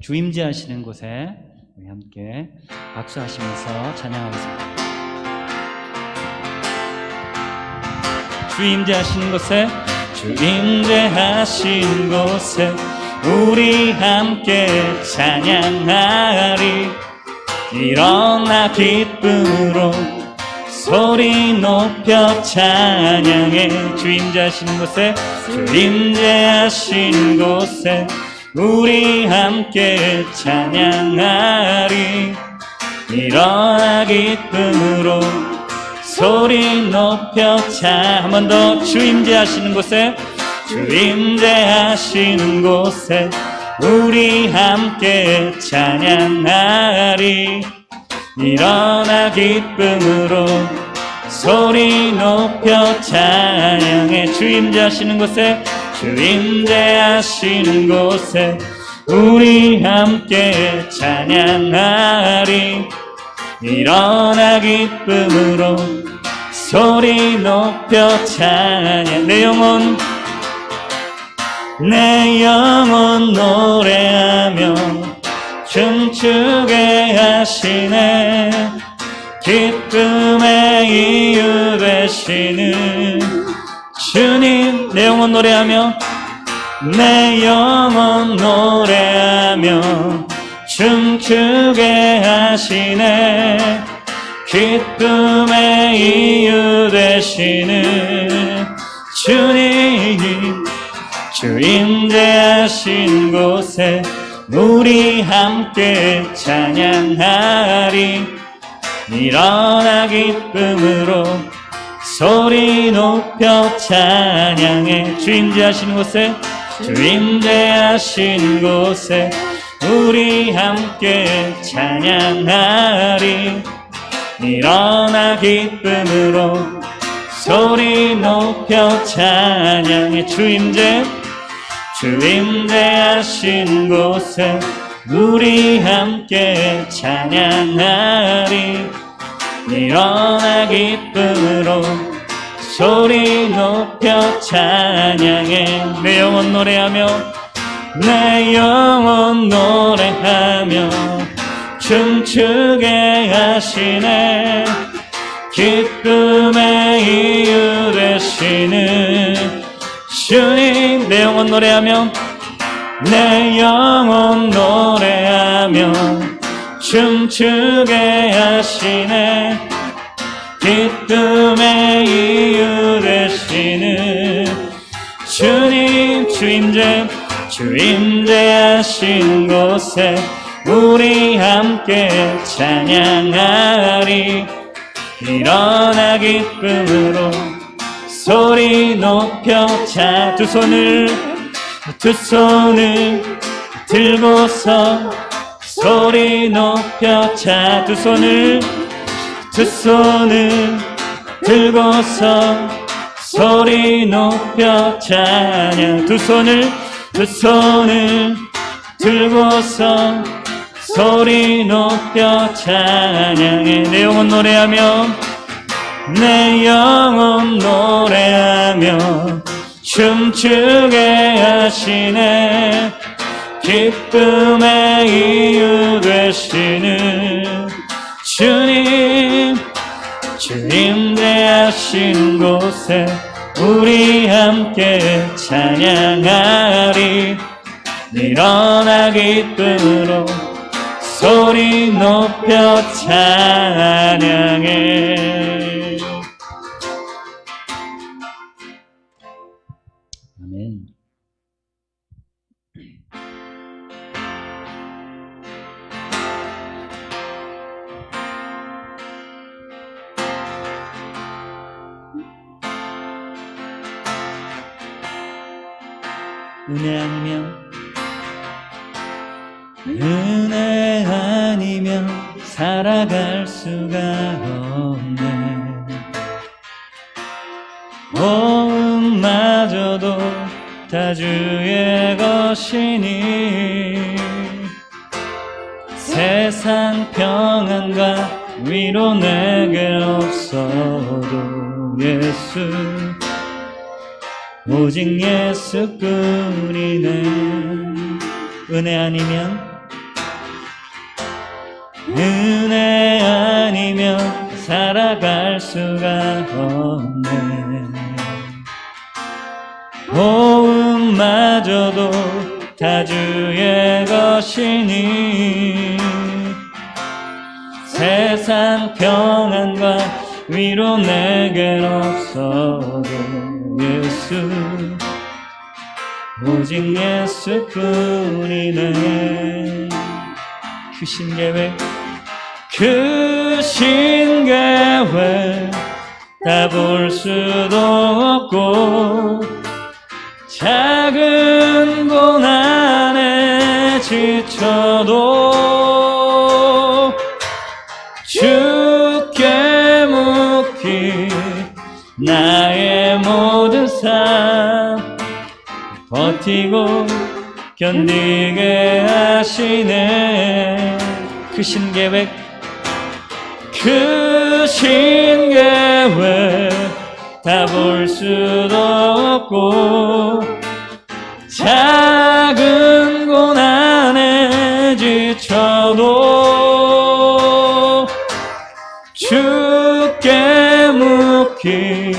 주 임재하시는 곳에 우리 함께 박수하시면서 찬양하겠습니다. 주 임재하시는 곳에, 주 임재하신 곳에 우리 함께 찬양하리. 일어나 기쁨으로 소리 높여 찬양해. 주 임재하시는 곳에, 주 임재하신 곳에 우리 함께 찬양하리. 일어나 기쁨으로 소리 높여 한 번 더. 주 임재하시는 곳에, 주 임재하시는 곳에 우리 함께 찬양하리. 일어나 기쁨으로 소리 높여 찬양해. 주 임재하시는 곳에, 주 임재하시는 곳에 우리 함께 찬양하리. 일어나 기쁨으로 소리 높여 찬양. 내 영혼 노래하며 춤추게 하시네. 기쁨의 이유 되시는 주님. 내 영혼 노래하며, 내 영혼 노래하며 춤추게 하시네. 기쁨의 이유 되시는 주님. 주 임재하신 곳에 우리 함께 찬양하리. 일어나 기쁨으로 소리 높여 찬양해. 주 임재하신 곳에, 주 임재하신 곳에 우리 함께 찬양하리. 일어나 기쁨으로 소리 높여 찬양해. 주 임재하신 곳에 우리 함께 찬양하리. 일어나 기쁨으로 소리 높여 찬양해. 내 영혼 노래하며, 내 영혼 노래하며 춤추게 하시네. 기쁨의 이유 되시는 주님. 내 영혼 노래하며, 내 영혼 노래하며 춤추게 하시네. 기쁨의 이유 되시는 주님. 주 임재하신 곳에 우리 함께 찬양하리. 일어나 기쁨으로 소리 높여 두 손을 들고서 소리 높여 두 손을 들고서 소리 높여 찬양. 두 손을 들고서 소리 높여 찬양해. 내 영혼 노래하며, 내 영혼 노래하며 춤추게 하시네. 기쁨의 이유 되시는 주님. 주 임재하신 곳에 우리 함께 찬양하리. 일어나 기쁨으로 소리 높여 찬양해. 아멘. 은혜 아니면 살아갈 수가 없네. 마저도 다 주의 것이니 세상 평안과 위로 내게 없어도 예수 오직 예수뿐이네. 은혜 아니면 살아갈 수가 없네. 호흡마저도 다 주의 것이니 세상 평안과 위로 내겐 없어도 예수, 오직 예수뿐이네. 그 신계획 다 볼 수도 없고 작은 고난에 지쳐도 주께 묻기 나의 모든 삶 버티고 견디게 하시네. 그 신계획 다 볼 수도 없고 작은 고난에 지쳐도 주께 묻기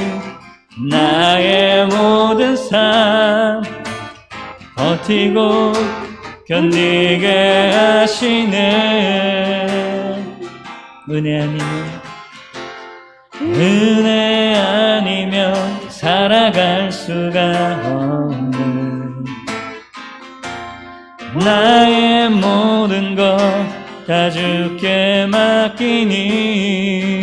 나의 모든 삶 버티고 견디게 하시네. 은혜 아니면 살아갈 수가 없는 나의 모든 것 다 주께 맡기니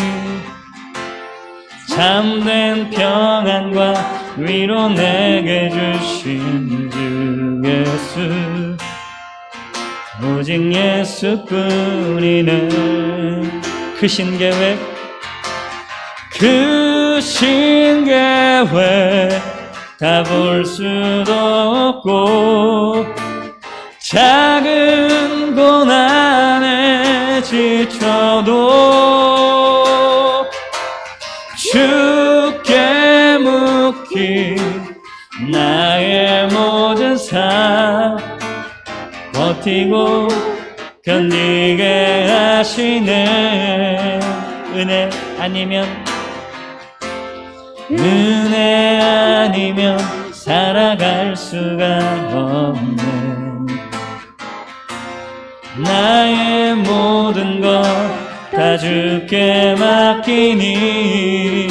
참된 평안과 위로 내게 주신 주 예수, 오직 예수뿐이네. 그 신계획 다 볼 수도 없고 작은 고난에 지쳐도 주께 묻기 나의 모든 삶 버티고 견디게 하시네. 은혜 아니면 살아갈 수가 없네. 나의 모든 것 다 주께 맡기니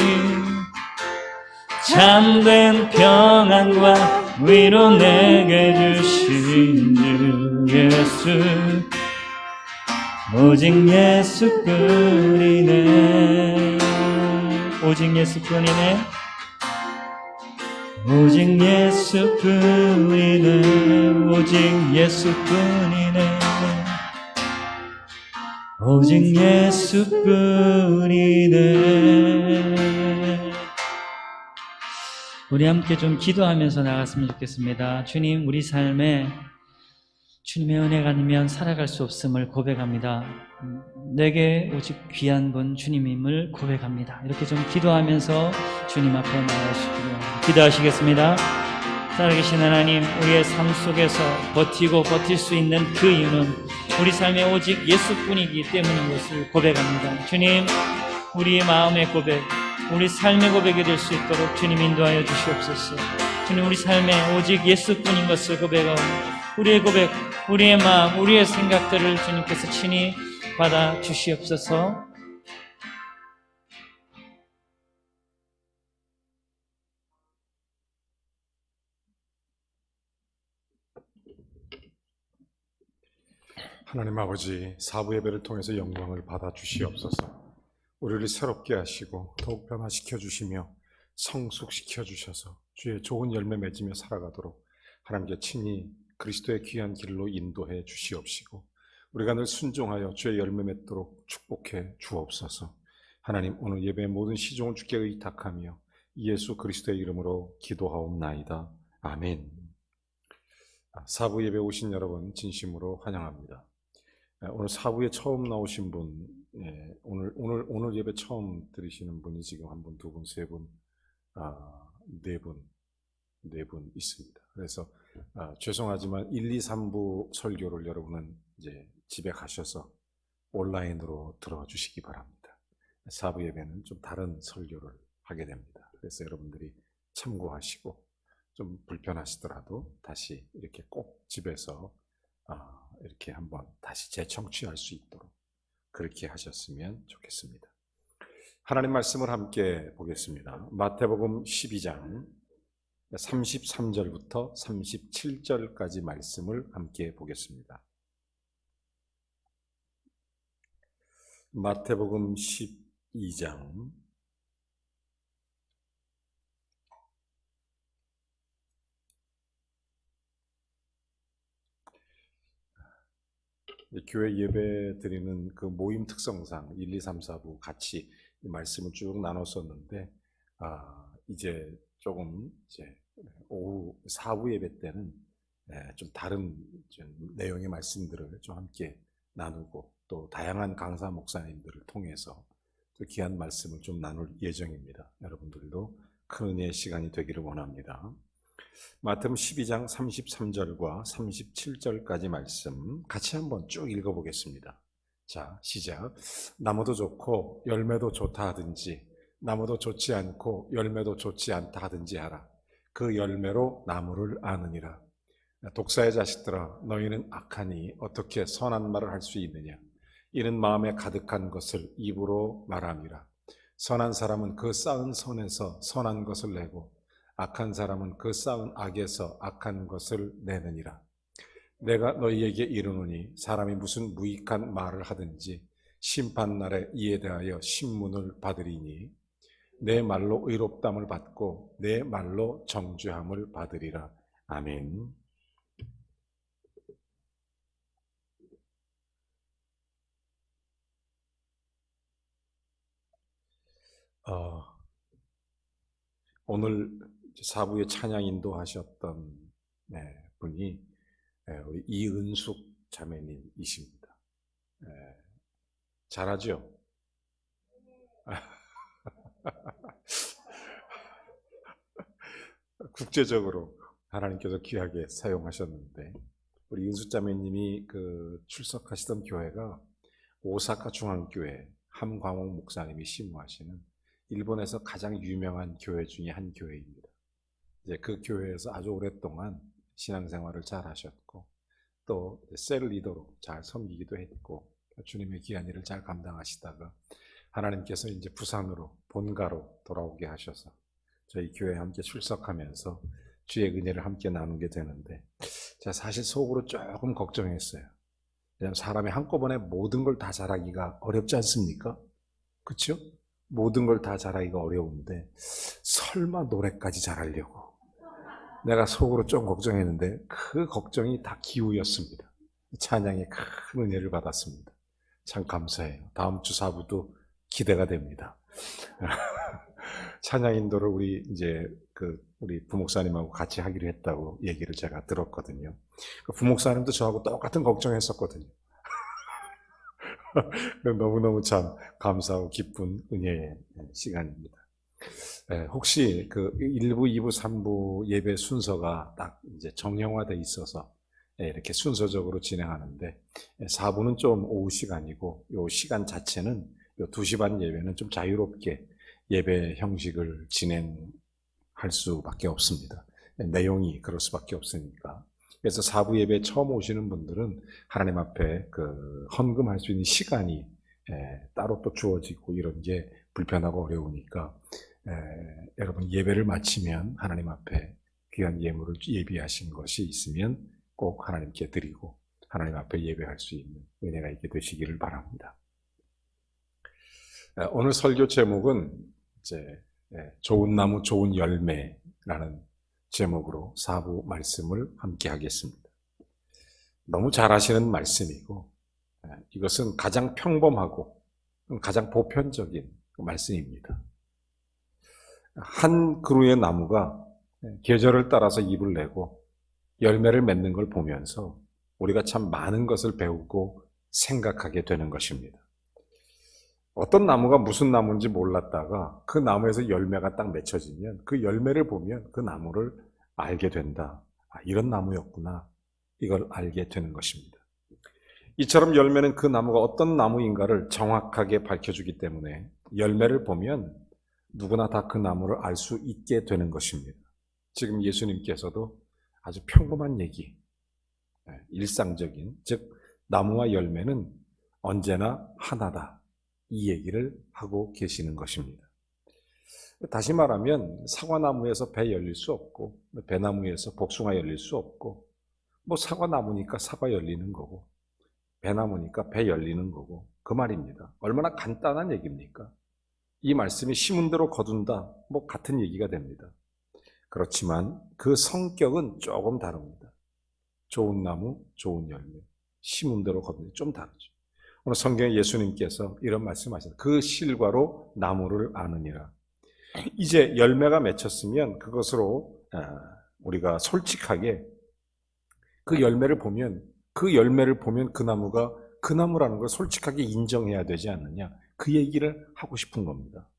참된 평안과 위로 내게 주신 주 예수, 오직 예수뿐이네. 오직 예수뿐이네. 오직 예수뿐이네. 오직 예수뿐이네. 오직 예수뿐이네. 우리 함께 좀 기도하면서 나갔으면 좋겠습니다. 주님, 우리 삶에 주님의 은혜가 아니면 살아갈 수 없음을 고백합니다. 내게 오직 귀한 분 주님임을 고백합니다. 이렇게 좀 기도하면서 주님 앞에 나가시기로 기도하시겠습니다. 살아계신 하나님, 우리의 삶 속에서 버티고 버틸 수 있는 그 이유는 우리 삶에 오직 예수뿐이기 때문인 것을 고백합니다. 주님, 우리의 마음의 고백, 우리 삶의 고백이 될 수 있도록 주님 인도하여 주시옵소서. 주님, 우리 삶에 오직 예수뿐인 것을 고백하고 우리의 고백, 우리의 마음, 우리의 생각들을 주님께서 친히 받아 주시옵소서. 하나님 아버지, 사부 예배를 통해서 영광을 받아 주시옵소서. 우리를 새롭게 하시고 더욱 변화시켜 주시며 성숙시켜 주셔서 주의 좋은 열매 맺으며 살아가도록 하나님께 친히 그리스도의 귀한 길로 인도해 주시옵시고 우리가 늘 순종하여 주의 열매 맺도록 축복해 주옵소서. 하나님, 오늘 예배의 모든 시종을 주께 의탁하며 예수 그리스도의 이름으로 기도하옵나이다. 아멘. 사부 예배 오신 여러분 진심으로 환영합니다. 오늘 사부에 처음 나오신 분, 오늘 예배 처음 들으시는 분이 지금 한 분, 두 분, 세 분, 네 분 있습니다. 그래서 죄송하지만 1, 2, 3부 설교를 여러분은 이제 집에 가셔서 온라인으로 들어주시기 바랍니다. 4부 예배는 좀 다른 설교를 하게 됩니다. 그래서 여러분들이 참고하시고 좀 불편하시더라도 다시 이렇게 꼭 집에서 이렇게 한번 다시 재청취할 수 있도록 그렇게 하셨으면 좋겠습니다. 하나님 말씀을 함께 보겠습니다. 마태복음 12장 33절부터 37절까지 말씀을 함께 보겠습니다. 마태복음 12장 1, 교회 예배 드리는 그 모임 특성상 1, 2, 3, 4부 같이 말씀을 쭉 나눴었는데 이제 조금 이제 오후 4부 예배 때는 좀 다른 좀 내용의 말씀들을 좀 함께 나누고 또 다양한 강사 목사님들을 통해서 또 귀한 말씀을 좀 나눌 예정입니다. 여러분들도 큰 은혜의 시간이 되기를 원합니다. 마태복음 12장 33절과 37절까지 말씀 같이 한번 쭉 읽어보겠습니다. 자, 시작. 나무도 좋고 열매도 좋다 하든지 나무도 좋지 않고 열매도 좋지 않다 하든지 하라. 그 열매로 나무를 아느니라. 독사의 자식들아, 너희는 악하니 어떻게 선한 말을 할 수 있느냐? 이는 마음에 가득한 것을 입으로 말함이라. 선한 사람은 그 쌓은 선에서 선한 것을 내고 악한 사람은 그 쌓은 악에서 악한 것을 내느니라. 내가 너희에게 이르노니 사람이 무슨 무익한 말을 하든지 심판날에 이에 대하여 신문을 받으리니 내 말로 의롭담을 받고 내 말로 정죄함을 받으리라. 아멘. 오늘 4부에 찬양 인도하셨던 분이 우리 이은숙 자매님이십니다. 잘하죠? 국제적으로 하나님께서 귀하게 사용하셨는데 우리 이은숙 자매님이 그 출석하시던 교회가 오사카 중앙교회 함광옥 목사님이 심무하시는 일본에서 가장 유명한 교회 중에 한 교회입니다. 이제 그 교회에서 아주 오랫동안 신앙생활을 잘 하셨고 또 셀 리더로 잘 섬기기도 했고 주님의 귀한 일을 잘 감당하시다가 하나님께서 이제 부산으로 본가로 돌아오게 하셔서 저희 교회에 함께 출석하면서 주의 은혜를 함께 나누게 되는데 제가 사실 속으로 조금 걱정했어요. 왜냐하면 사람이 한꺼번에 모든 걸 다 잘하기가 어렵지 않습니까? 그렇죠? 모든 걸 다 잘하기가 어려운데 설마 노래까지 잘하려고 내가 속으로 좀 걱정했는데 그 걱정이 다 기우였습니다. 찬양에 큰 은혜를 받았습니다. 참 감사해요. 다음 주 4부도 기대가 됩니다. 찬양 인도를 우리 부목사님하고 같이 하기로 했다고 얘기를 제가 들었거든요. 부목사님도 저하고 똑같은 걱정했었거든요. 너무너무 참 감사하고 기쁜 은혜의 시간입니다. 혹시 그 1부, 2부, 3부 예배 순서가 딱 이제 정형화되어 있어서 이렇게 순서적으로 진행하는데 4부는 좀 오후 시간이고 요 시간 자체는 요 2시 반 예배는 좀 자유롭게 예배 형식을 진행할 수밖에 없습니다. 내용이 그럴 수밖에 없으니까. 그래서 4부 예배 처음 오시는 분들은 하나님 앞에 그 헌금할 수 있는 시간이 따로 또 주어지고 이런 게 불편하고 어려우니까 여러분 예배를 마치면 하나님 앞에 귀한 예물을 예비하신 것이 있으면 꼭 하나님께 드리고 하나님 앞에 예배할 수 있는 은혜가 있게 되시기를 바랍니다. 오늘 설교 제목은 이제 좋은 나무 좋은 열매라는 제목으로 4부 말씀을 함께 하겠습니다. 너무 잘 아시는 말씀이고 이것은 가장 평범하고 가장 보편적인 말씀입니다. 한 그루의 나무가 계절을 따라서 잎을 내고 열매를 맺는 걸 보면서 우리가 참 많은 것을 배우고 생각하게 되는 것입니다. 어떤 나무가 무슨 나무인지 몰랐다가 그 나무에서 열매가 딱 맺혀지면 그 열매를 보면 그 나무를 알게 된다. 이런 나무였구나. 이걸 알게 되는 것입니다. 이처럼 열매는 그 나무가 어떤 나무인가를 정확하게 밝혀주기 때문에 열매를 보면 누구나 다 그 나무를 알 수 있게 되는 것입니다. 지금 예수님께서도 아주 평범한 얘기, 일상적인, 즉 나무와 열매는 언제나 하나다, 이 얘기를 하고 계시는 것입니다. 다시 말하면 사과나무에서 배 열릴 수 없고 배나무에서 복숭아 열릴 수 없고 사과나무니까 사과 열리는 거고 배나무니까 배 열리는 거고 그 말입니다. 얼마나 간단한 얘기입니까? 이 말씀이 심은 대로 거둔다, 같은 얘기가 됩니다. 그렇지만 그 성격은 조금 다릅니다. 좋은 나무, 좋은 열매, 심은 대로 거둔다 좀 다르죠. 오늘 성경에 예수님께서 이런 말씀하셨다. 그 실과로 나무를 아느니라. 이제 열매가 맺혔으면 그것으로 우리가 솔직하게 그 열매를 보면 그 나무가 그 나무라는 걸 솔직하게 인정해야 되지 않느냐. 그 얘기를 하고 싶은 겁니다.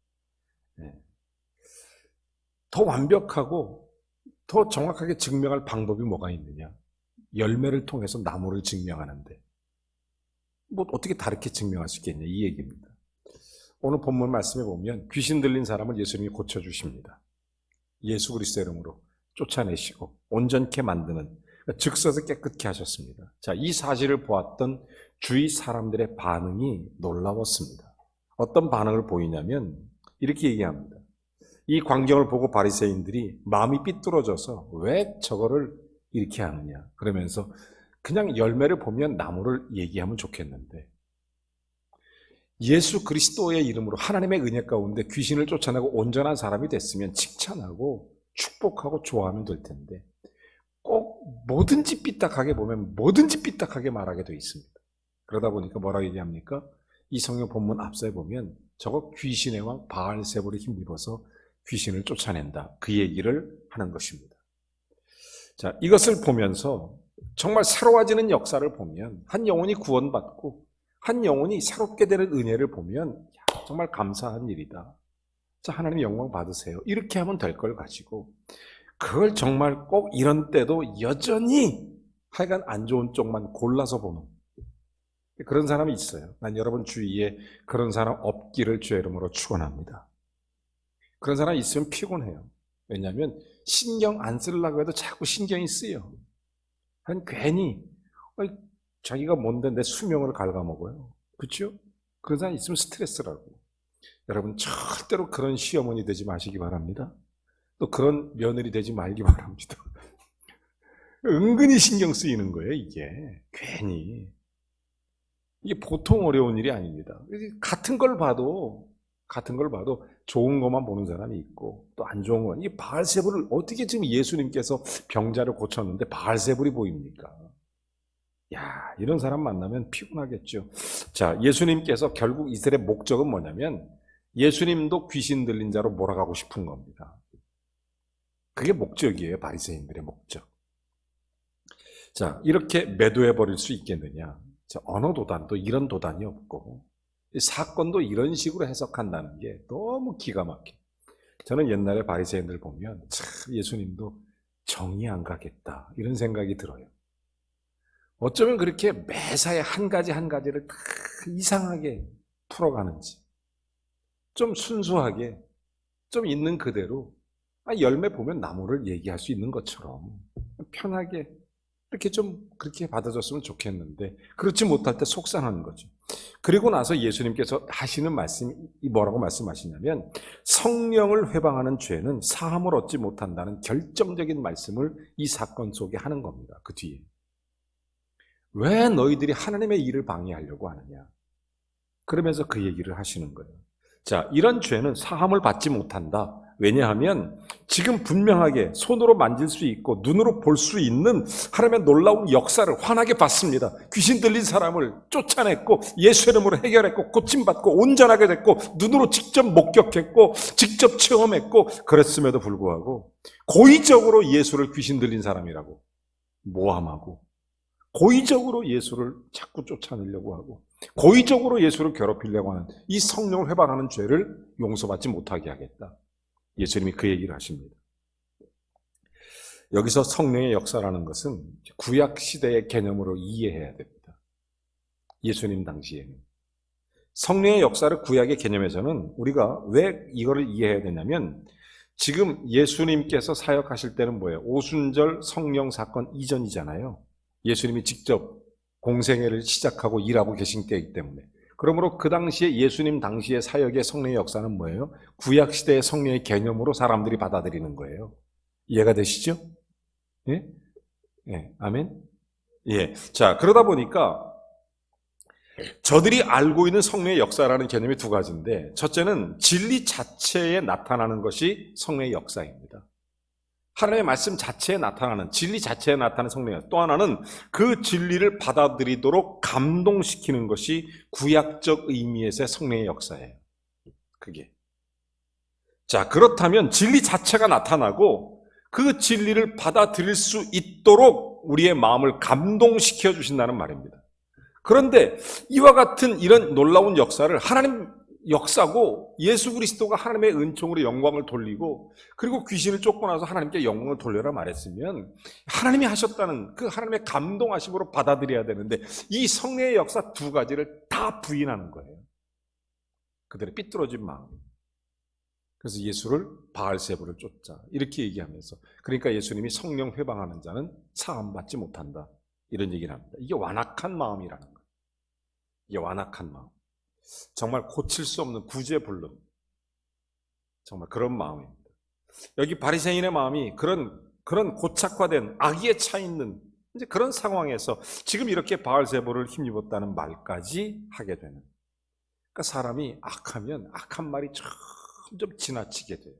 더 완벽하고 더 정확하게 증명할 방법이 뭐가 있느냐. 열매를 통해서 나무를 증명하는데 어떻게 다르게 증명할 수 있겠냐 이 얘기입니다. 오늘 본문 말씀에 보면 귀신 들린 사람을 예수님이 고쳐주십니다. 예수 그리스도의 이름으로 쫓아내시고 온전케 만드는 즉서서 깨끗게 하셨습니다. 자, 이 사실을 보았던 주위 사람들의 반응이 놀라웠습니다. 어떤 반응을 보이냐면 이렇게 얘기합니다. 이 광경을 보고 바리새인들이 마음이 삐뚤어져서 왜 저거를 이렇게 하느냐 그러면서 그냥 열매를 보면 나무를 얘기하면 좋겠는데 예수 그리스도의 이름으로 하나님의 은혜 가운데 귀신을 쫓아내고 온전한 사람이 됐으면 칭찬하고 축복하고 좋아하면 될 텐데 꼭 뭐든지 삐딱하게 보면 뭐든지 삐딱하게 말하게 되어 있습니다. 그러다 보니까 뭐라고 얘기합니까? 이 성경 본문 앞서에 보면 저거 귀신의 왕 바알세불에 힘입어서 귀신을 쫓아낸다. 그 얘기를 하는 것입니다. 자, 이것을 보면서 정말 새로워지는 역사를 보면 한 영혼이 구원받고 한 영혼이 새롭게 되는 은혜를 보면 정말 감사한 일이다. 자, 하나님 영광 받으세요. 이렇게 하면 될 걸 가지고 그걸 정말 꼭 이런 때도 여전히 하여간 안 좋은 쪽만 골라서 보는 그런 사람이 있어요. 난 여러분 주위에 그런 사람 없기를 주의 이름으로 축원합니다. 그런 사람 있으면 피곤해요. 왜냐하면 신경 안 쓰려고 해도 자꾸 신경이 쓰여. 괜히 자기가 뭔데 내 수명을 갉아먹어요. 그렇죠? 그런 사람 있으면 스트레스라고. 여러분 절대로 그런 시어머니 되지 마시기 바랍니다. 또 그런 며느리 되지 말기 바랍니다. 은근히 신경 쓰이는 거예요, 이게. 괜히. 이게 보통 어려운 일이 아닙니다. 같은 걸 봐도 좋은 것만 보는 사람이 있고 또 안 좋은 건 이 바알세불을 어떻게 지금 예수님께서 병자를 고쳤는데 바알세불이 보입니까? 야, 이런 사람 만나면 피곤하겠죠. 자, 예수님께서 결국 이스라엘의 목적은 뭐냐면 예수님도 귀신 들린 자로 몰아가고 싶은 겁니다. 그게 목적이에요. 바리새인들의 목적. 자, 이렇게 매도해 버릴 수 있겠느냐? 자, 언어 도단도 이런 도단이 없고 사건도 이런 식으로 해석한다는 게 너무 기가 막혀. 저는 옛날에 바리새인들 보면 참 예수님도 정이 안 가겠다 이런 생각이 들어요. 어쩌면 그렇게 매사에 한 가지를 다 이상하게 풀어가는지 좀 순수하게 좀 있는 그대로 열매 보면 나무를 얘기할 수 있는 것처럼 편하게 이렇게 좀 그렇게 받아줬으면 좋겠는데 그렇지 못할 때 속상한 거죠. 그리고 나서 예수님께서 하시는 말씀이 뭐라고 말씀하시냐면 성령을 회방하는 죄는 사함을 얻지 못한다는 결정적인 말씀을 이 사건 속에 하는 겁니다. 그 뒤에. 왜 너희들이 하나님의 일을 방해하려고 하느냐. 그러면서 그 얘기를 하시는 거예요. 자, 이런 죄는 사함을 받지 못한다. 왜냐하면 지금 분명하게 손으로 만질 수 있고 눈으로 볼 수 있는 하나님의 놀라운 역사를 환하게 봤습니다. 귀신 들린 사람을 쫓아냈고 예수 이름으로 해결했고 고침받고 온전하게 됐고 눈으로 직접 목격했고 직접 체험했고 그랬음에도 불구하고 고의적으로 예수를 귀신 들린 사람이라고 모함하고 고의적으로 예수를 자꾸 쫓아내려고 하고 고의적으로 예수를 괴롭히려고 하는 이 성령을 회방하는 죄를 용서받지 못하게 하겠다. 예수님이 그 얘기를 하십니다. 여기서 성령의 역사라는 것은 구약 시대의 개념으로 이해해야 됩니다. 예수님 당시에는. 성령의 역사를 구약의 개념에서는 우리가 왜 이거를 이해해야 되냐면 지금 예수님께서 사역하실 때는 뭐예요? 오순절 성령 사건 이전이잖아요. 예수님이 직접 공생애를 시작하고 일하고 계신 때이기 때문에. 그러므로 그 당시에 예수님 당시의 사역의 성령의 역사는 뭐예요? 구약 시대의 성령의 개념으로 사람들이 받아들이는 거예요. 이해가 되시죠? 예? 예. 아멘? 예. 자, 그러다 보니까 저들이 알고 있는 성령의 역사라는 개념이 두 가지인데, 첫째는 진리 자체에 나타나는 것이 성령의 역사입니다. 하나님의 말씀 자체에 나타나는, 진리 자체에 나타나는 성령의 역사. 또 하나는 그 진리를 받아들이도록 감동시키는 것이 구약적 의미에서의 성령의 역사예요. 그게. 자, 그렇다면 진리 자체가 나타나고 그 진리를 받아들일 수 있도록 우리의 마음을 감동시켜 주신다는 말입니다. 그런데 이와 같은 이런 놀라운 역사를 하나님 역사고 예수 그리스도가 하나님의 은총으로 영광을 돌리고 그리고 귀신을 쫓고 나서 하나님께 영광을 돌려라 말했으면 하나님이 하셨다는 그 하나님의 감동하심으로 받아들여야 되는데 이 성령의 역사 두 가지를 다 부인하는 거예요. 그들의 삐뚤어진 마음. 그래서 예수를 바알세부를 쫓자 이렇게 얘기하면서 그러니까 예수님이 성령 회방하는 자는 사함받지 못한다 이런 얘기를 합니다. 이게 완악한 마음이라는 거예요. 이게 완악한 마음. 정말 고칠 수 없는 구제불능. 정말 그런 마음입니다. 여기 바리새인의 마음이 그런 고착화된 악의에 차 있는 이제 그런 상황에서 지금 이렇게 바알세부를 힘입었다는 말까지 하게 되는. 그러니까 사람이 악하면 악한 말이 점점 지나치게 돼요.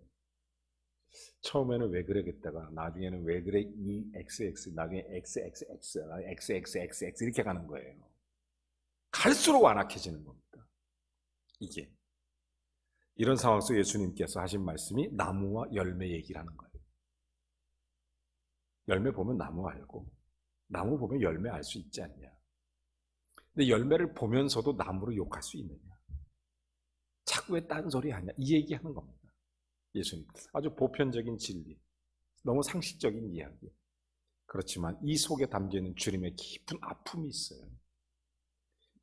처음에는 왜 그러겠다가 나중에는 왜 그래 이 XX 나중에 XXX 이렇게 가는 거예요. 갈수록 완악해지는 겁니다. 이게 이런 상황 속에 예수님께서 하신 말씀이 나무와 열매 얘기를 하는 거예요. 열매 보면 나무 알고 나무 보면 열매 알 수 있지 않냐. 근데 열매를 보면서도 나무를 욕할 수 있느냐. 자꾸 왜 딴소리 하냐 이 얘기하는 겁니다. 예수님 아주 보편적인 진리, 너무 상식적인 이야기. 그렇지만 이 속에 담겨있는 주님의 깊은 아픔이 있어요.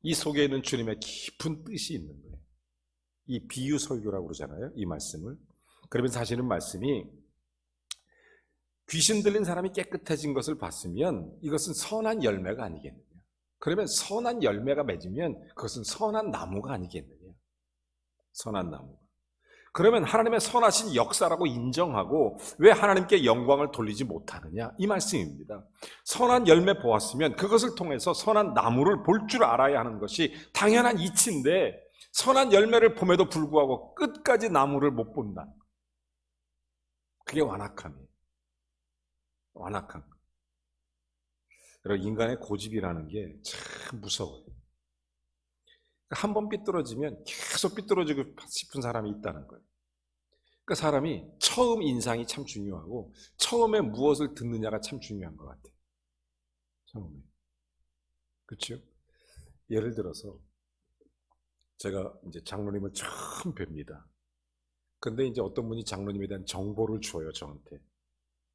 이 속에 있는 주님의 깊은 뜻이 있는 거예요. 이 비유 설교라고 그러잖아요. 이 말씀을. 그러면 사실은 말씀이 귀신 들린 사람이 깨끗해진 것을 봤으면 이것은 선한 열매가 아니겠느냐. 그러면 선한 열매가 맺으면 그것은 선한 나무가 아니겠느냐. 선한 나무가. 그러면 하나님의 선하신 역사라고 인정하고 왜 하나님께 영광을 돌리지 못하느냐 이 말씀입니다. 선한 열매 보았으면 그것을 통해서 선한 나무를 볼 줄 알아야 하는 것이 당연한 이치인데 선한 열매를 봄에도 불구하고 끝까지 나무를 못 본다. 그게 완악함이에요. 완악함. 여러분 인간의 고집이라는 게 참 무서워요. 한 번 삐뚤어지면 계속 삐뚤어지고 싶은 사람이 있다는 거예요. 그러니까 사람이 처음 인상이 참 중요하고 처음에 무엇을 듣느냐가 참 중요한 것 같아요. 처음에. 그렇죠? 예를 들어서 제가 이제 장로님을 처음 뵙니다. 근데 이제 어떤 분이 장로님에 대한 정보를 줘요, 저한테.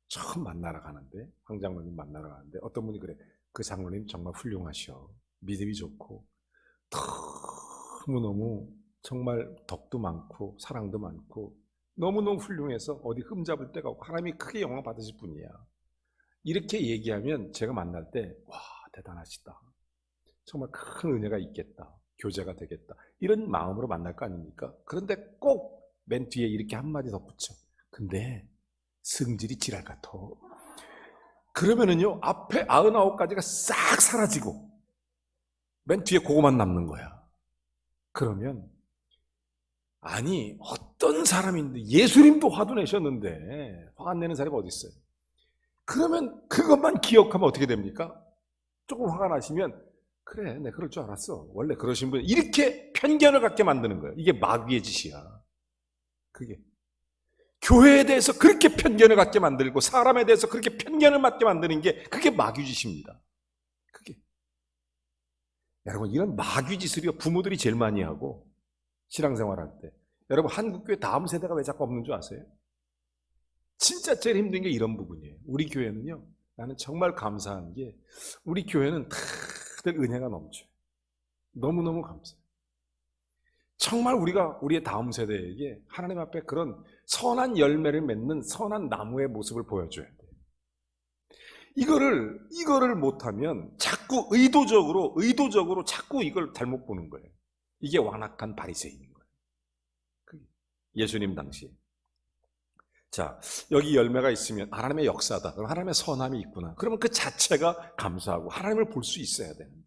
처음 만나러 가는데, 황 장로님 만나러 가는데 어떤 분이 그래. 그 장로님 정말 훌륭하셔. 믿음이 좋고 너무너무 정말 덕도 많고 사랑도 많고 너무너무 훌륭해서 어디 흠잡을 데가 없고 하나님이 크게 영광 받으실 분이야. 이렇게 얘기하면 제가 만날 때 와 대단하시다. 정말 큰 은혜가 있겠다. 교제가 되겠다. 이런 마음으로 만날 거 아닙니까? 그런데 꼭 맨 뒤에 이렇게 한마디 덧붙여. 근데 성질이 지랄 같아. 그러면은요 앞에 99가지가 싹 사라지고 맨 뒤에 그거만 남는 거야. 그러면 아니 어떤 사람인데 예수님도 화도 내셨는데 화 안 내는 사람이 어디 있어요? 그러면 그것만 기억하면 어떻게 됩니까? 조금 화가 나시면 그래 내가 그럴 줄 알았어. 원래 그러신 분 이렇게 편견을 갖게 만드는 거예요. 이게 마귀의 짓이야. 그게 교회에 대해서 그렇게 편견을 갖게 만들고 사람에 대해서 그렇게 편견을 갖게 만드는 게 그게 마귀 짓입니다. 그게 여러분 이런 마귀 짓을 부모들이 제일 많이 하고 신앙생활 할 때 여러분 한국교회 다음 세대가 왜 자꾸 없는 줄 아세요? 진짜 제일 힘든 게 이런 부분이에요. 우리 교회는요, 나는 정말 감사한 게 우리 교회는 다들 은혜가 넘쳐요. 너무너무 감사해요. 정말 우리가 우리의 다음 세대에게 하나님 앞에 그런 선한 열매를 맺는 선한 나무의 모습을 보여줘야 돼요. 이거를 못하면 자꾸 의도적으로 자꾸 이걸 잘못 보는 거예요. 이게 완악한 바리새인인 거예요. 예수님 당시에. 자, 여기 열매가 있으면 하나님의 역사다. 그럼 하나님의 선함이 있구나. 그러면 그 자체가 감사하고 하나님을 볼 수 있어야 되는데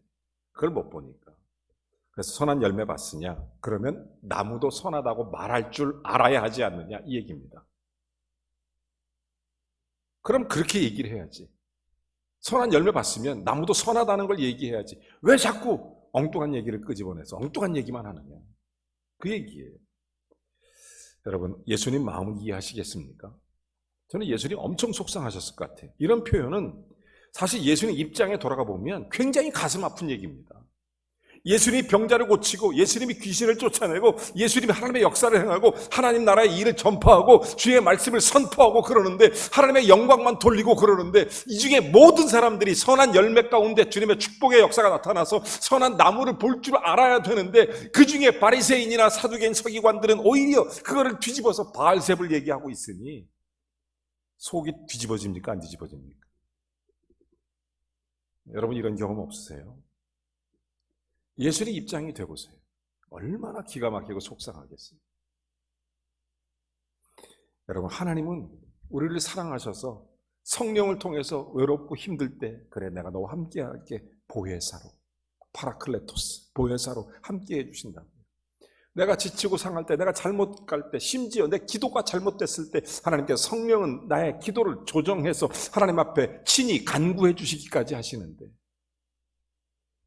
그걸 못 보니까. 그래서 선한 열매 봤으냐? 그러면 나무도 선하다고 말할 줄 알아야 하지 않느냐? 이 얘기입니다. 그럼 그렇게 얘기를 해야지. 선한 열매 봤으면 나무도 선하다는 걸 얘기해야지. 왜 자꾸 엉뚱한 얘기를 끄집어내서 엉뚱한 얘기만 하느냐? 그 얘기예요. 여러분, 예수님 마음을 이해하시겠습니까? 저는 예수님 엄청 속상하셨을 것 같아요. 이런 표현은 사실 예수님 입장에 돌아가 보면 굉장히 가슴 아픈 얘기입니다. 예수님이 병자를 고치고 예수님이 귀신을 쫓아내고 예수님이 하나님의 역사를 행하고 하나님 나라의 일을 전파하고 주의 말씀을 선포하고 그러는데 하나님의 영광만 돌리고 그러는데 이 중에 모든 사람들이 선한 열매 가운데 주님의 축복의 역사가 나타나서 선한 나무를 볼 줄 알아야 되는데 그 중에 바리새인이나 사두개인 서기관들은 오히려 그거를 뒤집어서 바알셉을 얘기하고 있으니 속이 뒤집어집니까? 안 뒤집어집니까? 여러분 이런 경험 없으세요? 예수님 입장이 되보세요. 얼마나 기가 막히고 속상하겠어요. 여러분, 하나님은 우리를 사랑하셔서 성령을 통해서 외롭고 힘들 때 그래 내가 너와 함께 할게 보혜사로 파라클레토스 보혜사로 함께 해주신다. 내가 지치고 상할 때 내가 잘못 갈 때 심지어 내 기도가 잘못됐을 때 하나님께서 성령은 나의 기도를 조정해서 하나님 앞에 친히 간구해 주시기까지 하시는데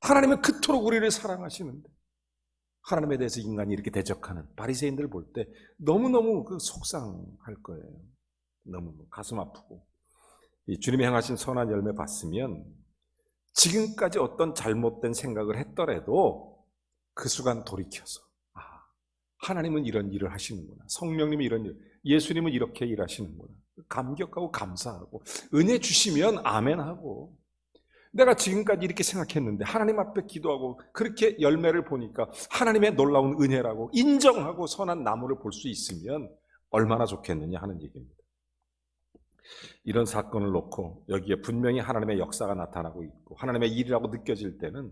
하나님은 그토록 우리를 사랑하시는데 하나님에 대해서 인간이 이렇게 대적하는 바리새인들 볼 때 너무너무 속상할 거예요. 너무 가슴 아프고 이 주님이 행하신 선한 열매 봤으면 지금까지 어떤 잘못된 생각을 했더라도 그 순간 돌이켜서 하나님은 이런 일을 하시는구나. 성령님이 이런 일, 예수님은 이렇게 일하시는구나. 감격하고 감사하고 은혜 주시면 아멘하고 내가 지금까지 이렇게 생각했는데 하나님 앞에 기도하고 그렇게 열매를 보니까 하나님의 놀라운 은혜라고 인정하고 선한 나무를 볼 수 있으면 얼마나 좋겠느냐 하는 얘기입니다. 이런 사건을 놓고 여기에 분명히 하나님의 역사가 나타나고 있고 하나님의 일이라고 느껴질 때는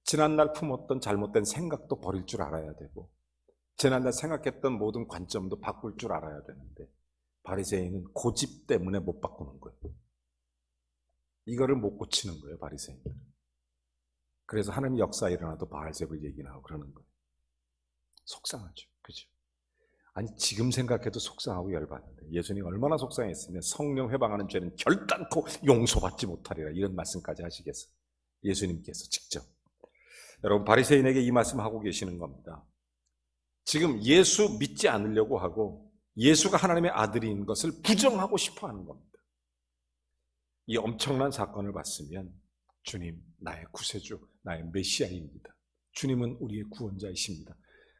지난날 품었던 잘못된 생각도 버릴 줄 알아야 되고 지난날 생각했던 모든 관점도 바꿀 줄 알아야 되는데 바리새인은 고집 때문에 못 바꾸는 거예요. 이거를 못 고치는 거예요, 바리새인들. 그래서 하나님 역사에 일어나도 바알셉을 얘기하고 그러는 거예요. 속상하죠, 그죠? 아니 지금 생각해도 속상하고 열받는데 예수님이 얼마나 속상했으면 성령 회방하는 죄는 결단코 용서받지 못하리라 이런 말씀까지 하시겠어요. 예수님께서 직접. 여러분 바리새인에게 이 말씀하고 계시는 겁니다. 지금 예수 믿지 않으려고 하고 예수가 하나님의 아들인 것을 부정하고 싶어 하는 겁니다. 이 엄청난 사건을 봤으면 주님 나의 구세주, 나의 메시아입니다. 주님은 우리의 구원자이십니다.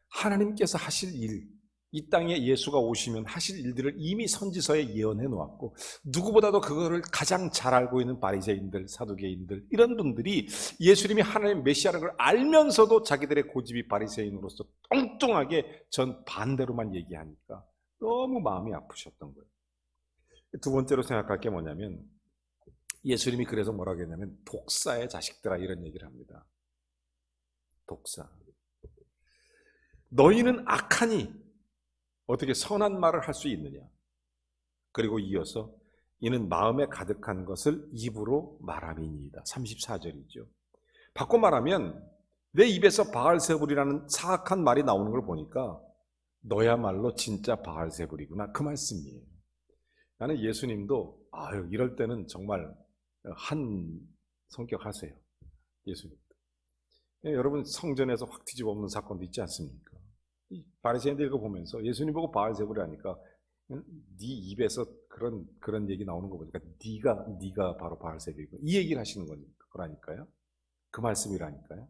하나님께서 하실 일, 이 땅에 예수가 오시면 하실 일들을 이미 선지서에 예언해 놓았고 누구보다도 그거를 가장 잘 알고 있는 바리새인들, 사두개인들 이런 분들이 예수님이 하나님의 메시아라는 걸 알면서도 자기들의 고집이 바리새인으로서 뚱뚱하게 전 반대로만 얘기하니까 너무 마음이 아프셨던 거예요. 두 번째로 생각할 게 뭐냐면 예수님이 그래서 뭐라고 했냐면 독사의 자식들아 이런 얘기를 합니다. 독사. 너희는 악하니 어떻게 선한 말을 할 수 있느냐. 그리고 이어서 이는 마음에 가득한 것을 입으로 말함이니이다. 34절이죠. 바꿔 말하면 내 입에서 바알세불이라는 사악한 말이 나오는 걸 보니까 너야말로 진짜 바알세불이구나 그 말씀이에요. 나는 예수님도 이럴 때는 정말 한 성격 하세요. 예수님. 여러분 성전에서 확 뒤집어 엎는 사건도 있지 않습니까? 바리새인들 이거 보면서 예수님 보고 바알세불이 하니까 네 입에서 그런 얘기 나오는 거 보니까 네가 바로 바알세불이고 이 얘기를 하시는 거라니까요. 그 말씀이라니까요.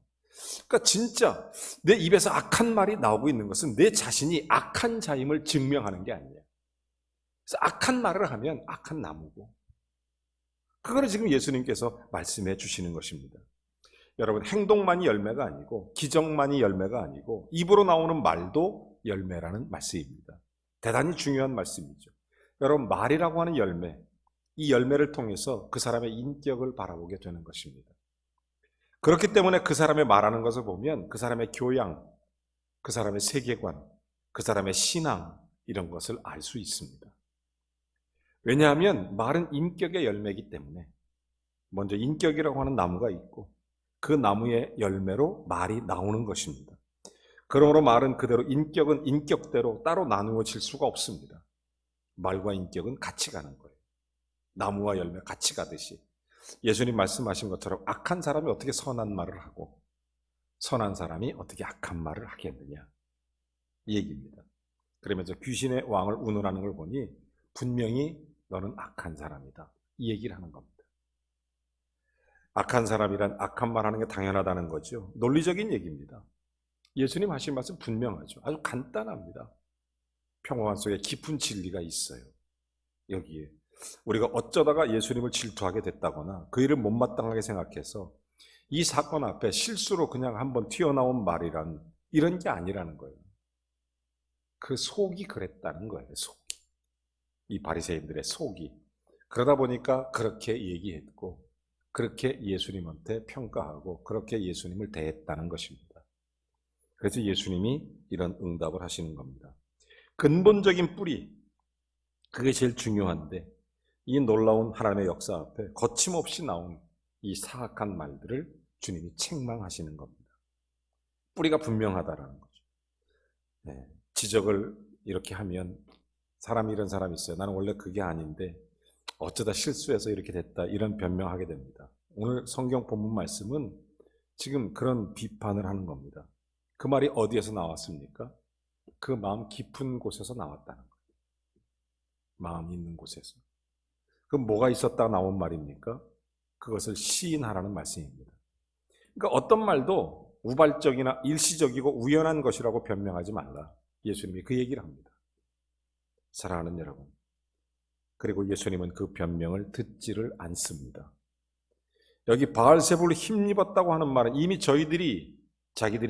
그러니까 진짜 내 입에서 악한 말이 나오고 있는 것은 내 자신이 악한 자임을 증명하는 게 아니에요. 그래서 악한 말을 하면 악한 나무고, 그거를 지금 예수님께서 말씀해 주시는 것입니다. 여러분, 행동만이 열매가 아니고 기적만이 열매가 아니고 입으로 나오는 말도 열매라는 말씀입니다. 대단히 중요한 말씀이죠. 여러분, 말이라고 하는 열매, 이 열매를 통해서 그 사람의 인격을 바라보게 되는 것입니다. 그렇기 때문에 그 사람의 말하는 것을 보면 그 사람의 교양, 그 사람의 세계관, 그 사람의 신앙, 이런 것을 알 수 있습니다. 왜냐하면 말은 인격의 열매이기 때문에 먼저 인격이라고 하는 나무가 있고 그 나무의 열매로 말이 나오는 것입니다. 그러므로 말은 그대로, 인격은 인격대로 따로 나누어질 수가 없습니다. 말과 인격은 같이 가는 거예요. 나무와 열매 같이 가듯이 예수님 말씀하신 것처럼 악한 사람이 어떻게 선한 말을 하고 선한 사람이 어떻게 악한 말을 하겠느냐, 이 얘기입니다. 그러면서 귀신의 왕을 운운하는 걸 보니 분명히 너는 악한 사람이다, 이 얘기를 하는 겁니다. 악한 사람이란 악한 말 하는 게 당연하다는 거죠. 논리적인 얘기입니다. 예수님 하신 말씀 분명하죠. 아주 간단합니다. 평화관 속에 깊은 진리가 있어요. 여기에 우리가 어쩌다가 예수님을 질투하게 됐다거나 그 일을 못마땅하게 생각해서 이 사건 앞에 실수로 그냥 한번 튀어나온 말이란 이런 게 아니라는 거예요. 그 속이 그랬다는 거예요. 속이. 이 바리새인들의 속이. 그러다 보니까 그렇게 얘기했고 그렇게 예수님한테 평가하고 그렇게 예수님을 대했다는 것입니다. 그래서 예수님이 이런 응답을 하시는 겁니다. 근본적인 뿌리, 그게 제일 중요한데 이 놀라운 하나님의 역사 앞에 거침없이 나온 이 사악한 말들을 주님이 책망하시는 겁니다. 뿌리가 분명하다라는 거죠. 네, 지적을 이렇게 하면 사람이 이런 사람이 있어요. 나는 원래 그게 아닌데 어쩌다 실수해서 이렇게 됐다, 이런 변명하게 됩니다. 오늘 성경 본문 말씀은 지금 그런 비판을 하는 겁니다. 그 말이 어디에서 나왔습니까? 그 마음 깊은 곳에서 나왔다는 거예요. 마음이 있는 곳에서. 그럼 뭐가 있었다 나온 말입니까? 그것을 시인하라는 말씀입니다. 그러니까 어떤 말도 우발적이나 일시적이고 우연한 것이라고 변명하지 말라, 예수님이 그 얘기를 합니다. 사랑하는 여러분, 그리고 예수님은 그 변명을 듣지를 않습니다. 여기 바알세불을 힘입었다고 하는 말은 이미 자기들이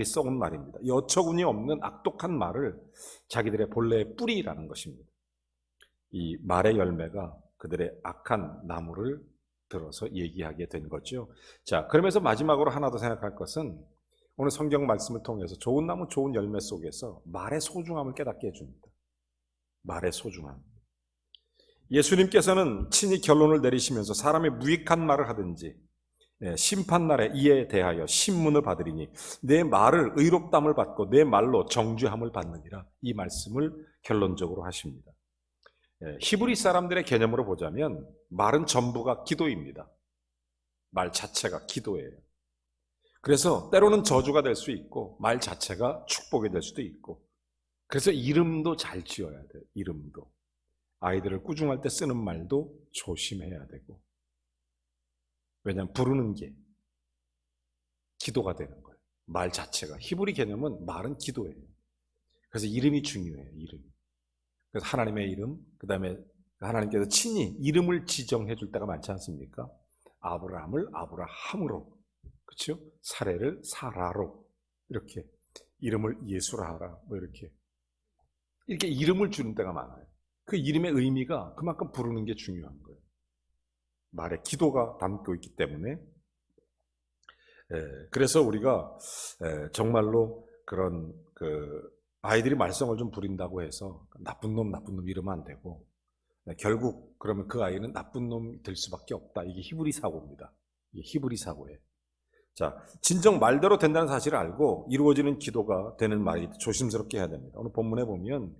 써온 말입니다. 이 어처구니 없는 악독한 말을 자기들의 본래의 뿌리라는 것입니다. 이 말의 열매가 그들의 악한 나무를 들어서 얘기하게 된 거죠. 자, 그러면서 마지막으로 하나 더 생각할 것은 오늘 성경 말씀을 통해서 좋은 나무 좋은 열매 속에서 말의 소중함을 깨닫게 해줍니다. 말의 소중함. 예수님께서는 친히 결론을 내리시면서 사람이 무익한 말을 하든지 심판날에 이에 대하여 신문을 받으리니 내 말을 의롭담을 받고 내 말로 정죄함을 받느니라, 이 말씀을 결론적으로 하십니다. 히브리 사람들의 개념으로 보자면 말은 전부가 기도입니다. 말 자체가 기도예요. 그래서 때로는 저주가 될 수 있고 말 자체가 축복이 될 수도 있고, 그래서 이름도 잘 지어야 돼요. 이름도. 아이들을 꾸중할 때 쓰는 말도 조심해야 되고, 왜냐하면 부르는 게 기도가 되는 거예요. 말 자체가. 히브리 개념은 말은 기도예요. 그래서 이름이 중요해요. 이름이. 그래서 하나님의 이름, 그 다음에 하나님께서 친히 이름을 지정해 줄 때가 많지 않습니까? 아브라함을 아브라함으로, 그렇죠? 사례를 사라로, 이렇게 이름을 예수라 하라, 뭐 이렇게 이름을 주는 때가 많아요. 그 이름의 의미가 그만큼 부르는 게 중요한 거예요. 말에 기도가 담고 있기 때문에. 그래서 우리가 정말로 그런 아이들이 말썽을 좀 부린다고 해서 나쁜 놈 이러면 안 되고, 결국 그러면 그 아이는 나쁜 놈이 될 수밖에 없다. 이게 히브리 사고입니다. 이게 히브리 사고예요. 자, 진정 말대로 된다는 사실을 알고 이루어지는 기도가 되는 말이 조심스럽게 해야 됩니다. 오늘 본문에 보면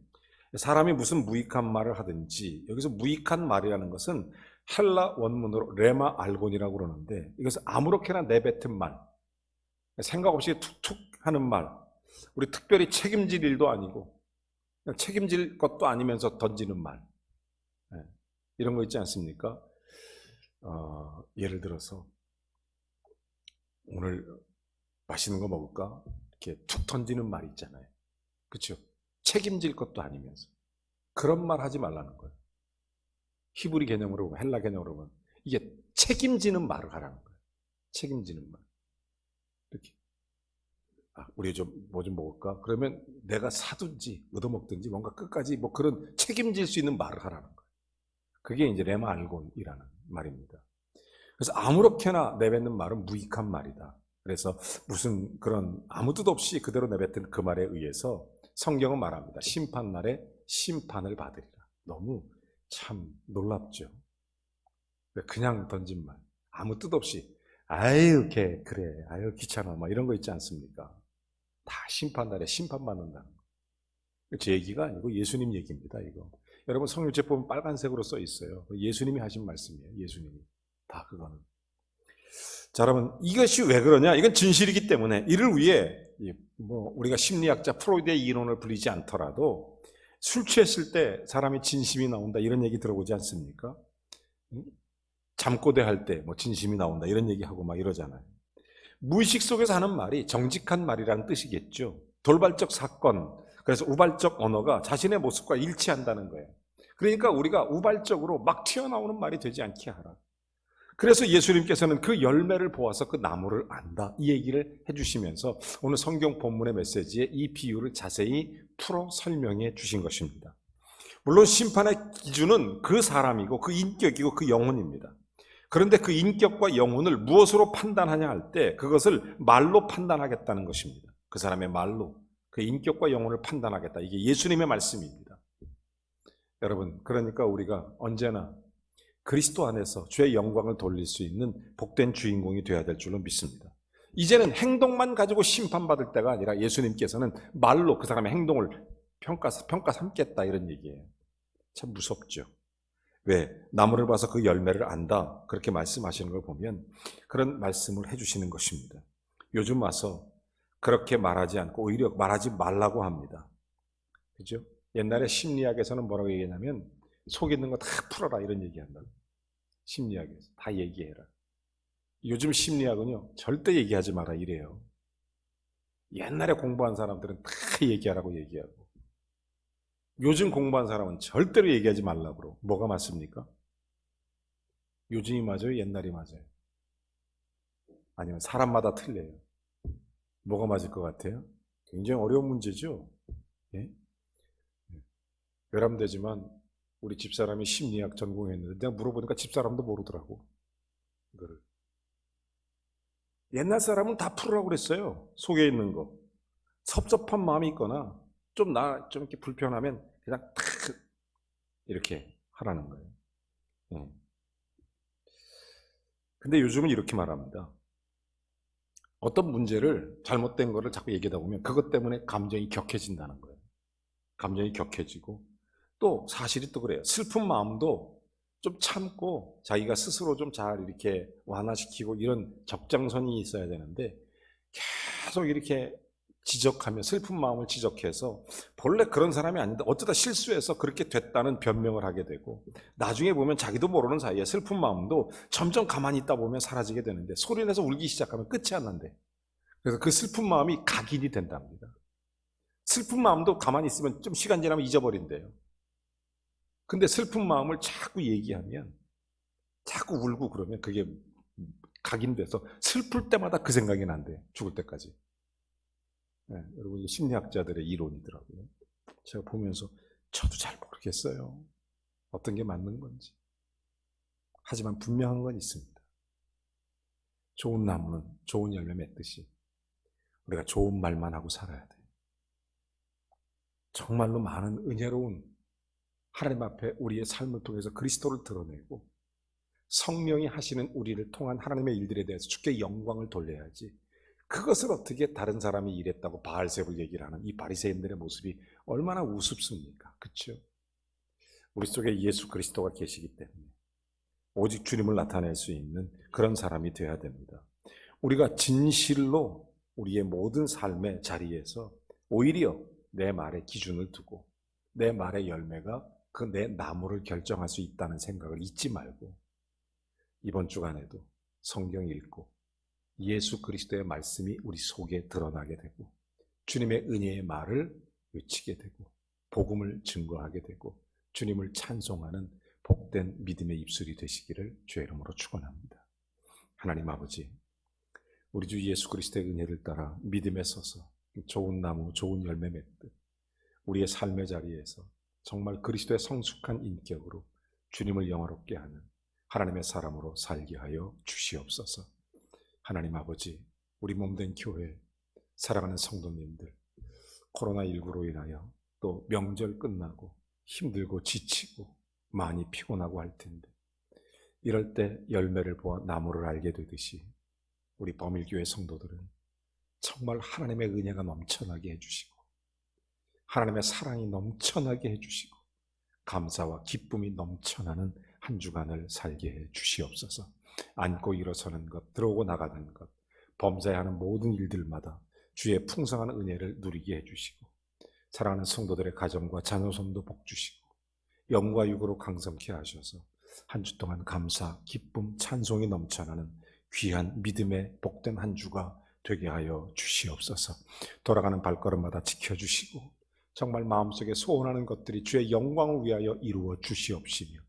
사람이 무슨 무익한 말을 하든지, 여기서 무익한 말이라는 것은 헬라 원문으로 레마 알곤이라고 그러는데, 이것은 아무렇게나 내뱉은 말, 생각 없이 툭툭 하는 말, 우리 특별히 책임질 일도 아니고 그냥 책임질 것도 아니면서 던지는 말, 이런 거 있지 않습니까? 예를 들어서 오늘 맛있는 거 먹을까? 이렇게 툭 던지는 말 있잖아요. 그렇죠? 책임질 것도 아니면서 그런 말 하지 말라는 거예요. 히브리 개념으로 보면, 헬라 개념으로 보면 이게 책임지는 말을 하라는 거예요. 책임지는 말. 이렇게. 우리 뭐 좀 먹을까? 그러면 내가 사든지 얻어먹든지 뭔가 끝까지 뭐 그런 책임질 수 있는 말을 하라는 거예요. 그게 이제 레마 알곤이라는 말입니다. 그래서 아무렇게나 내뱉는 말은 무익한 말이다. 그래서 무슨 그런 아무 뜻 없이 그대로 내뱉은 그 말에 의해서 성경은 말합니다. 심판날에 심판을 받으리라. 너무 참 놀랍죠. 그냥 던진 말, 아무 뜻 없이 아유 그래 아유 귀찮아 막 이런 거 있지 않습니까? 다 심판날에 심판받는다는 거. 제 얘기가 아니고 예수님 얘기입니다. 이거 여러분 성경책 보면 빨간색으로 써 있어요. 예수님이 하신 말씀이에요. 예수님이 다 그거는. 자, 여러분 이것이 왜 그러냐? 이건 진실이기 때문에 이를 위해 뭐 우리가 심리학자 프로이드의 이론을 부리지 않더라도 술 취했을 때 사람이 진심이 나온다 이런 얘기 들어보지 않습니까? 잠꼬대 할 때 뭐 진심이 나온다 이런 얘기하고 막 이러잖아요. 무의식 속에서 하는 말이 정직한 말이라는 뜻이겠죠. 돌발적 사건, 그래서 우발적 언어가 자신의 모습과 일치한다는 거예요. 그러니까 우리가 우발적으로 막 튀어나오는 말이 되지 않게 하라. 그래서 예수님께서는 그 열매를 보아서 그 나무를 안다 이 얘기를 해주시면서 오늘 성경 본문의 메시지에 이 비유를 자세히 풀어 설명해 주신 것입니다. 물론 심판의 기준은 그 사람이고 그 인격이고 그 영혼입니다. 그런데 그 인격과 영혼을 무엇으로 판단하냐 할 때 그것을 말로 판단하겠다는 것입니다. 그 사람의 말로 그 인격과 영혼을 판단하겠다. 이게 예수님의 말씀입니다. 여러분, 그러니까 우리가 언제나 그리스도 안에서 주의 영광을 돌릴 수 있는 복된 주인공이 되어야 될 줄로 믿습니다. 이제는 행동만 가지고 심판받을 때가 아니라 예수님께서는 말로 그 사람의 행동을 평가 삼겠다 이런 얘기예요. 참 무섭죠. 왜? 나무를 봐서 그 열매를 안다 그렇게 말씀하시는 걸 보면 그런 말씀을 해주시는 것입니다. 요즘 와서 그렇게 말하지 않고 오히려 말하지 말라고 합니다. 그죠? 옛날에 심리학에서는 뭐라고 얘기하냐면 속에 있는 거 다 풀어라 이런 얘기한다. 심리학에서 다 얘기해라. 요즘 심리학은요 절대 얘기하지 마라 이래요. 옛날에 공부한 사람들은 다 얘기하라고 얘기하고 요즘 공부한 사람은 절대로 얘기하지 말라고 그러고. 뭐가 맞습니까? 요즘이 맞아요? 옛날이 맞아요? 아니면 사람마다 틀려요? 뭐가 맞을 것 같아요? 굉장히 어려운 문제죠. 예? 외람되지만 우리 집사람이 심리학 전공했는데 내가 물어보니까 집사람도 모르더라고. 이거를. 옛날 사람은 다 풀으라고 그랬어요. 속에 있는 거. 섭섭한 마음이 있거나 좀 이렇게 불편하면 그냥 탁 이렇게 하라는 거예요. 근데 요즘은 이렇게 말합니다. 어떤 문제를 잘못된 거를 자꾸 얘기하다 보면 그것 때문에 감정이 격해진다는 거예요. 감정이 격해지고 또 사실이 또 그래요. 슬픈 마음도 좀 참고 자기가 스스로 좀 잘 이렇게 완화시키고 이런 적정선이 있어야 되는데 계속 이렇게 지적하면 슬픈 마음을 지적해서 본래 그런 사람이 아닌데 어쩌다 실수해서 그렇게 됐다는 변명을 하게 되고 나중에 보면 자기도 모르는 사이에 슬픈 마음도 점점 가만히 있다 보면 사라지게 되는데 소리내서 울기 시작하면 끝이 안 난대. 그래서 그 슬픈 마음이 각인이 된답니다. 슬픈 마음도 가만히 있으면 좀 시간 지나면 잊어버린대요. 근데 슬픈 마음을 자꾸 얘기하면 자꾸 울고 그러면 그게 각인돼서 슬플 때마다 그 생각이 난대. 죽을 때까지. 네, 여러분 심리학자들의 이론이더라고요. 제가 보면서 저도 잘 모르겠어요. 어떤 게 맞는 건지. 하지만 분명한 건 있습니다. 좋은 나무는 좋은 열매 맺듯이 우리가 좋은 말만 하고 살아야 돼요. 정말로 많은 은혜로운 하나님 앞에 우리의 삶을 통해서 그리스도를 드러내고 성령이 하시는 우리를 통한 하나님의 일들에 대해서 주께 영광을 돌려야지. 그것을 어떻게 다른 사람이 이랬다고 바알세불 얘기를 하는 이 바리새인들의 모습이 얼마나 우습습니까? 그렇죠? 우리 속에 예수 그리스도가 계시기 때문에 오직 주님을 나타낼 수 있는 그런 사람이 되어야 됩니다. 우리가 진실로 우리의 모든 삶의 자리에서 오히려 내 말에 기준을 두고 내 말의 열매가 그 내 나무를 결정할 수 있다는 생각을 잊지 말고 이번 주간에도 성경 읽고 예수 그리스도의 말씀이 우리 속에 드러나게 되고 주님의 은혜의 말을 외치게 되고 복음을 증거하게 되고 주님을 찬송하는 복된 믿음의 입술이 되시기를 주의 이름으로 축원합니다. 하나님 아버지, 우리 주 예수 그리스도의 은혜를 따라 믿음에 서서 좋은 나무, 좋은 열매 맺듯 우리의 삶의 자리에서 정말 그리스도의 성숙한 인격으로 주님을 영화롭게 하는 하나님의 사람으로 살게 하여 주시옵소서. 하나님 아버지, 우리 몸된 교회, 사랑하는 성도님들, 코로나19로 인하여 또 명절 끝나고 힘들고 지치고 많이 피곤하고 할 텐데, 이럴 때 열매를 보아 나무를 알게 되듯이 우리 범일교회 성도들은 정말 하나님의 은혜가 넘쳐나게 해주시고 하나님의 사랑이 넘쳐나게 해주시고 감사와 기쁨이 넘쳐나는 한 주간을 살게 해 주시옵소서. 앉고 일어서는 것, 들어오고 나가는 것, 범사에 하는 모든 일들마다 주의 풍성한 은혜를 누리게 해주시고 사랑하는 성도들의 가정과 자녀손도 복주시고 영과 육으로 강성케 하셔서 한 주 동안 감사, 기쁨, 찬송이 넘쳐나는 귀한 믿음의 복된 한 주가 되게 하여 주시옵소서. 돌아가는 발걸음마다 지켜주시고 정말 마음속에 소원하는 것들이 주의 영광을 위하여 이루어 주시옵시며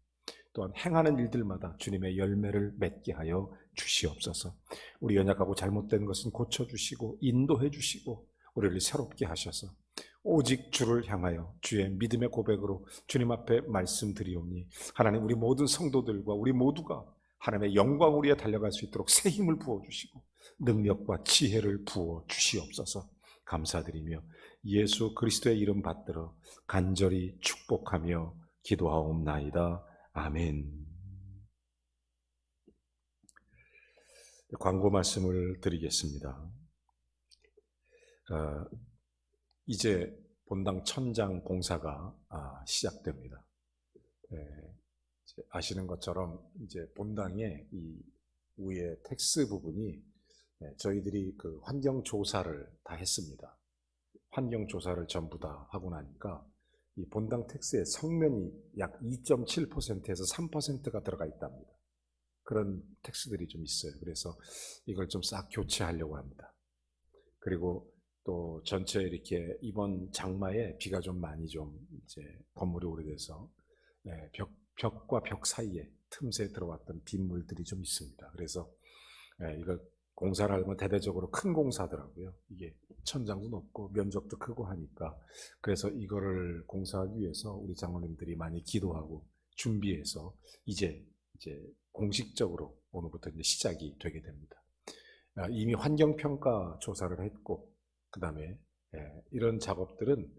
또한 행하는 일들마다 주님의 열매를 맺게 하여 주시옵소서. 우리 연약하고 잘못된 것은 고쳐주시고 인도해 주시고 우리를 새롭게 하셔서 오직 주를 향하여 주의 믿음의 고백으로 주님 앞에 말씀드리오니 하나님, 우리 모든 성도들과 우리 모두가 하나님의 영광 위에 달려갈 수 있도록 새 힘을 부어주시고 능력과 지혜를 부어 주시옵소서. 감사드리며 예수 그리스도의 이름 받들어 간절히 축복하며 기도하옵나이다. 아멘. 광고 말씀을 드리겠습니다. 이제 본당 천장 공사가 시작됩니다. 아시는 것처럼 이제 본당의 이 위에 텍스 부분이 저희들이 그 환경 조사를 다 했습니다. 환경 조사를 전부 다 하고 나니까 이 본당 텍스의 성면이 약 2.7%에서 3%가 들어가 있답니다. 그런 텍스들이 좀 있어요. 그래서 이걸 좀 싹 교체하려고 합니다. 그리고 또 전체 이렇게 이번 장마에 비가 좀 많이 좀 이제 건물이 오래돼서 벽과 벽 사이에 틈새 들어왔던 빗물들이 좀 있습니다. 그래서 이걸 공사를 하면 대대적으로 큰 공사더라고요. 이게 천장도 높고 면적도 크고 하니까. 그래서 이거를 공사하기 위해서 우리 장로님들이 많이 기도하고 준비해서 이제 공식적으로 오늘부터 이제 시작이 되게 됩니다. 이미 환경평가 조사를 했고, 그 다음에 이런 작업들은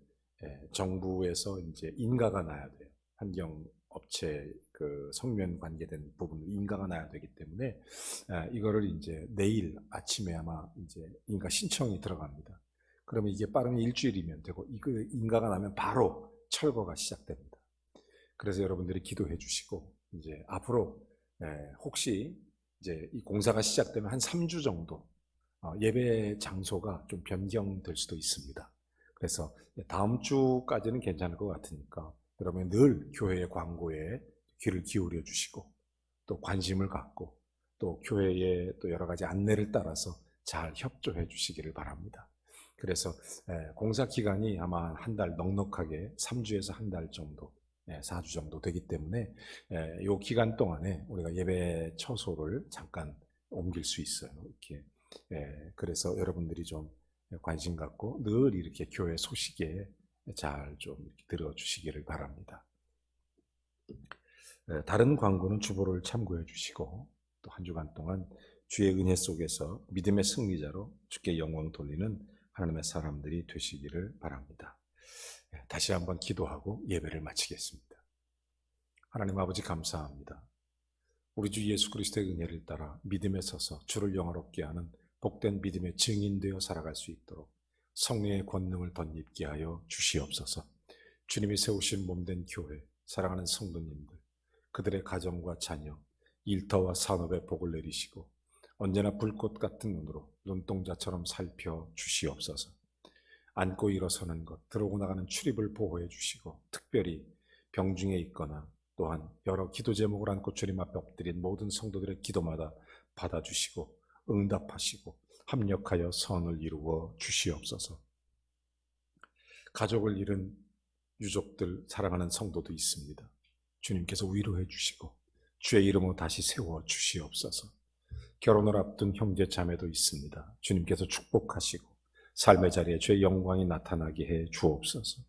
정부에서 이제 인가가 나야 돼요. 환경업체 그 성면 관계된 부분 인가가 나야 되기 때문에 이거를 이제 내일 아침에 아마 이제 인가 신청이 들어갑니다. 그러면 이게 빠르면 일주일이면 되고 이거 인가가 나면 바로 철거가 시작됩니다. 그래서 여러분들이 기도해 주시고 이제 앞으로 혹시 이제 이 공사가 시작되면 한 3주 정도 예배 장소가 좀 변경될 수도 있습니다. 그래서 다음 주까지는 괜찮을 것 같으니까 여러분 늘 교회의 광고에 귀를 기울여 주시고 또 관심을 갖고 또 교회의 또 여러 가지 안내를 따라서 잘 협조해 주시기를 바랍니다. 그래서 공사 기간이 아마 한 달 넉넉하게 3주에서 한 달 정도 4주 정도 되기 때문에 이 기간 동안에 우리가 예배 처소를 잠깐 옮길 수 있어요. 이렇게 그래서 여러분들이 좀 관심 갖고 늘 이렇게 교회 소식에 잘 좀 들어주시기를 바랍니다. 다른 광고는 주보를 참고해 주시고 또 한 주간 동안 주의 은혜 속에서 믿음의 승리자로 주께 영광 돌리는 하나님의 사람들이 되시기를 바랍니다. 다시 한번 기도하고 예배를 마치겠습니다. 하나님 아버지 감사합니다. 우리 주 예수 그리스도의 은혜를 따라 믿음에 서서 주를 영화롭게 하는 복된 믿음의 증인되어 살아갈 수 있도록 성령의 권능을 덧입게 하여 주시옵소서. 주님이 세우신 몸된 교회, 사랑하는 성도님들, 그들의 가정과 자녀, 일터와 산업에 복을 내리시고 언제나 불꽃 같은 눈으로 눈동자처럼 살펴 주시옵소서. 앉고 일어서는 것, 들어오고 나가는 출입을 보호해 주시고 특별히 병중에 있거나 또한 여러 기도 제목을 안고 주님 앞에 엎드린 모든 성도들의 기도마다 받아주시고 응답하시고 합력하여 선을 이루어 주시옵소서. 가족을 잃은 유족들, 사랑하는 성도도 있습니다. 주님께서 위로해 주시고 주의 이름으로 다시 세워 주시옵소서. 결혼을 앞둔 형제 자매도 있습니다. 주님께서 축복하시고 삶의 자리에 주의 영광이 나타나게 해 주옵소서.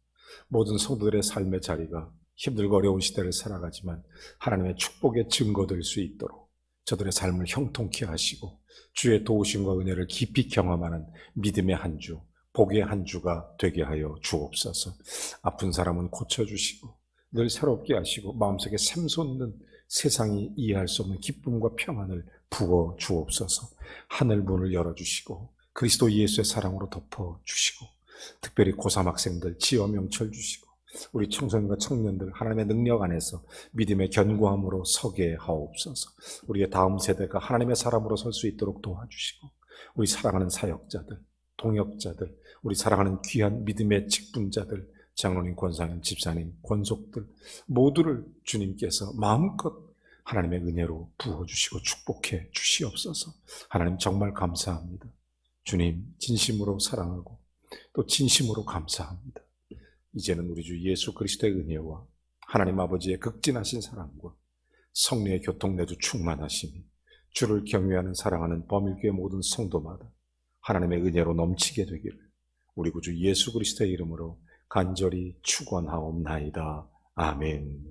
모든 성도들의 삶의 자리가 힘들고 어려운 시대를 살아가지만 하나님의 축복의 증거될 수 있도록 저들의 삶을 형통케 하시고 주의 도우심과 은혜를 깊이 경험하는 믿음의 한 주, 복의 한 주가 되게 하여 주옵소서. 아픈 사람은 고쳐주시고 늘 새롭게 하시고 마음속에 샘솟는 세상이 이해할 수 없는 기쁨과 평안을 부어 주옵소서. 하늘 문을 열어주시고 그리스도 예수의 사랑으로 덮어주시고 특별히 고3 학생들 지어 명철 주시고 우리 청소년과 청년들 하나님의 능력 안에서 믿음의 견고함으로 서게 하옵소서. 우리의 다음 세대가 하나님의 사람으로 설 수 있도록 도와주시고 우리 사랑하는 사역자들, 동역자들, 우리 사랑하는 귀한 믿음의 직분자들, 장로님, 권사님, 집사님, 권속들 모두를 주님께서 마음껏 하나님의 은혜로 부어주시고 축복해 주시옵소서. 하나님 정말 감사합니다. 주님 진심으로 사랑하고 또 진심으로 감사합니다. 이제는 우리 주 예수 그리스도의 은혜와 하나님 아버지의 극진하신 사랑과 성령의 교통내주 충만하심이 주를 경외하는 사랑하는 범일교회 모든 성도마다 하나님의 은혜로 넘치게 되기를 우리 구주 예수 그리스도의 이름으로 간절히 축원하옵나이다. 아멘.